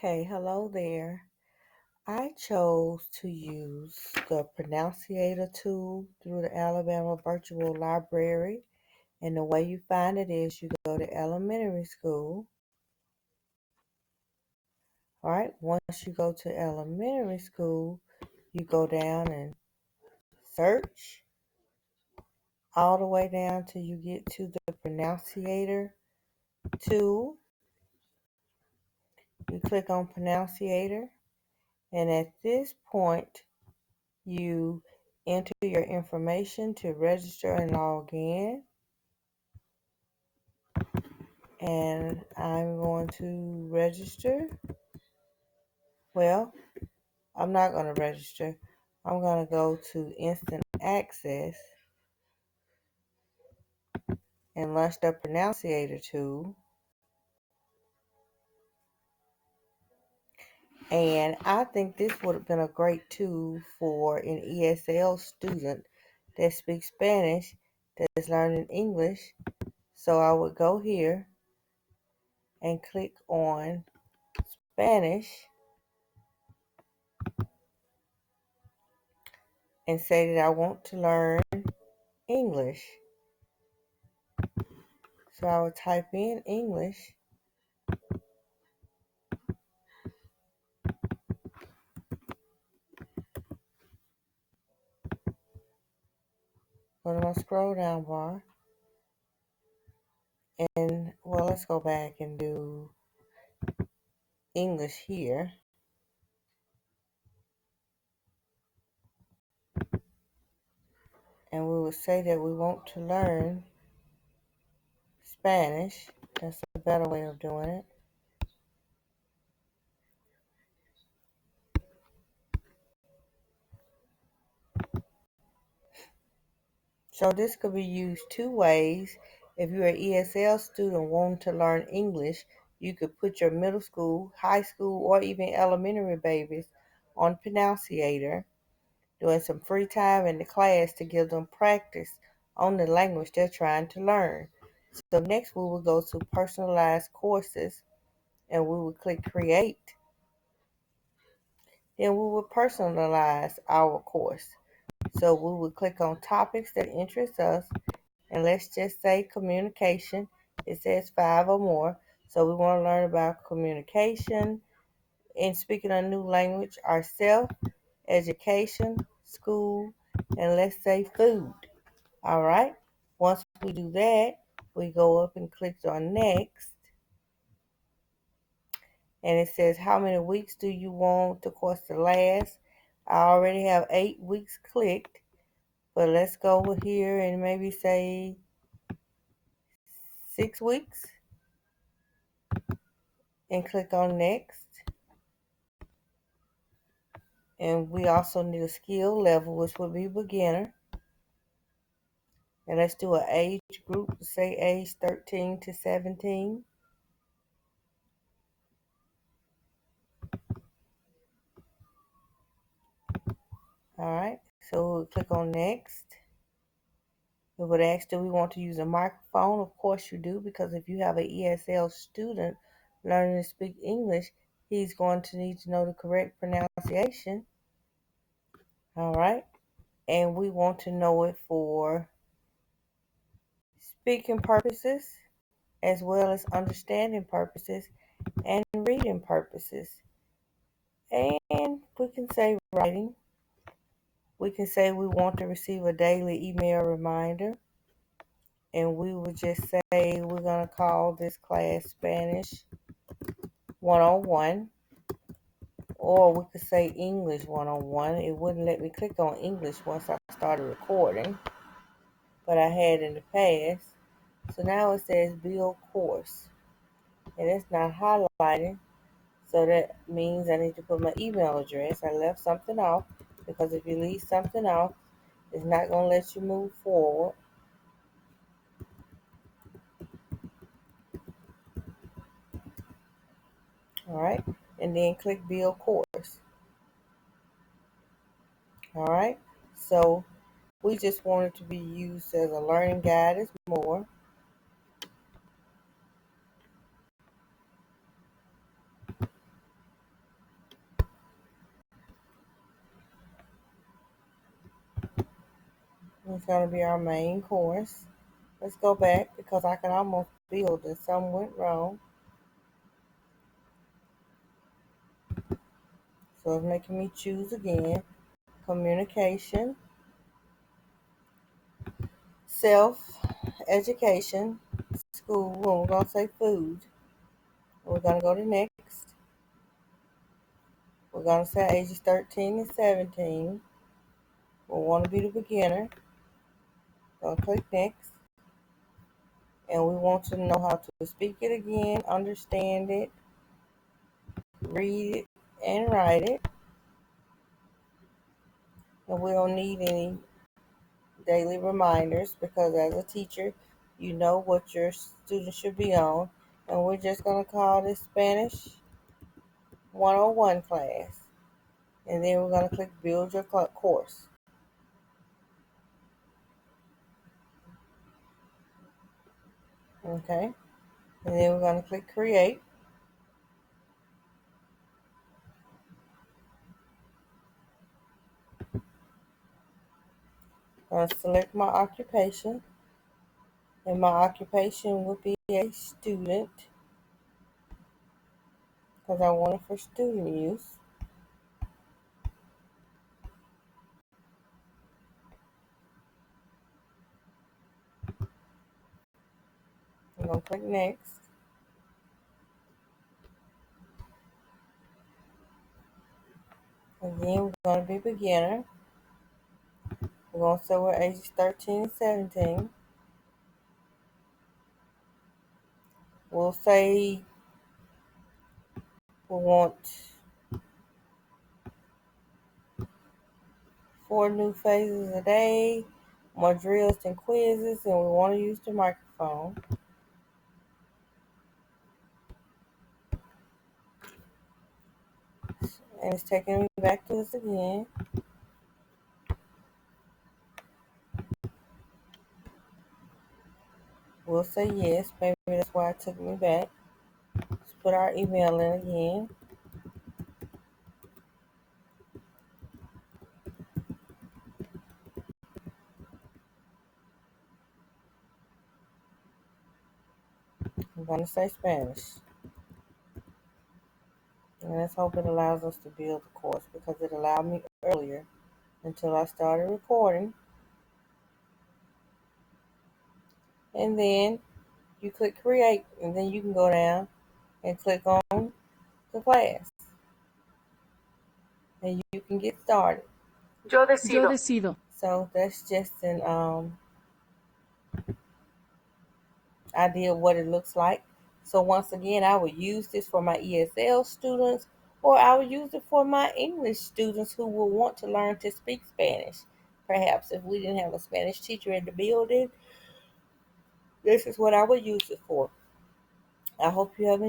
Okay, hello there. I chose to use the Pronunciator tool through the Alabama Virtual Library. And the way you find it is you go to elementary school. All right, once you go to elementary school, you go down and search all the way down till you get to the Pronunciator tool. You click on Pronunciator, and at this point, you enter your information to register and log in. And I'm going to register. Well, I'm not going to register. I'm going to go to Instant Access and launch the Pronunciator tool. And I think this would have been a great tool for an ESL student that speaks Spanish that is learning English. So I would go here and click on Spanish and say that I want to learn English. So I would type in English. Go to my scroll down bar. And well, let's go back and do English here. And we would say that we want to learn Spanish. That's a better way of doing it. So this could be used two ways. If you're an ESL student wanting to learn English, you could put your middle school, high school, or even elementary babies on Pronunciator, doing some free time in the class to give them practice on the language they're trying to learn. So next we will go to personalized courses, and we will click create. Then we will personalize our course. So we will click on topics that interest us, and let's just say communication. It says 5 or more. So we want to learn about communication and speaking a new language, ourself, education, school, and let's say food. All right. Once we do that, we go up and click on next. And it says how many weeks do you want the course to last. I already have 8 weeks clicked, but let's go over here and maybe say 6 weeks and click on next. And we also need a skill level, which would be beginner. And let's do an age group, say age 13 to 17. All right, so we'll click on next. It would ask, do we want to use a microphone? Of course you do, because if you have an ESL student learning to speak English, he's going to need to know the correct pronunciation. All right, and we want to know it for speaking purposes as well as understanding purposes and reading purposes. And we can say writing. We can say we want to receive a daily email reminder. And we would just say we're going to call this class Spanish 101. Or we could say English 101. It wouldn't let me click on English once I started recording, but I had in the past. So now it says build course. And it's not highlighting. So that means I need to put my email address. I left something off because if you leave something off, it's not going to let you move forward. All right. And then click build course. All right. So we just want it to be used as a learning guide as more. It's going to be our main course. Let's go back because I can almost build and some went wrong. So it's making me choose again. Communication, self-education, school, and we're going to say food. We're going to go to next. We're going to say ages 13 and 17. We want to be the beginner. Going to click next. And we want to know how to speak it again, understand it, read it, and write it. And we don't need any daily reminders because as a teacher, you know what your students should be on. And we're just going to call this Spanish 101 class. And then we're going to click build your course. Okay. And then we're going to click create. I'm going to select my occupation. And my occupation would be a student because I want it for student use. I'm going to click next. Again, we're going to be beginner. We're going to say we're ages 13 and 17. We'll say we want 4 new phases a day, more drills and quizzes, and we want to use the microphone. And it's taking me back to this again. We'll say yes. Maybe that's why it took me back. Let's put our email in again. I'm going to say Spanish. And let's hope it allows us to build the course because it allowed me earlier until I started recording. And then you click create, and then you can go down and click on the class. And you can get started. Yo decido. So that's just an idea of what it looks like. So once again, I would use this for my ESL students, or I would use it for my English students who will want to learn to speak Spanish. Perhaps if we didn't have a Spanish teacher in the building, this is what I would use it for. I hope you have enjoyed.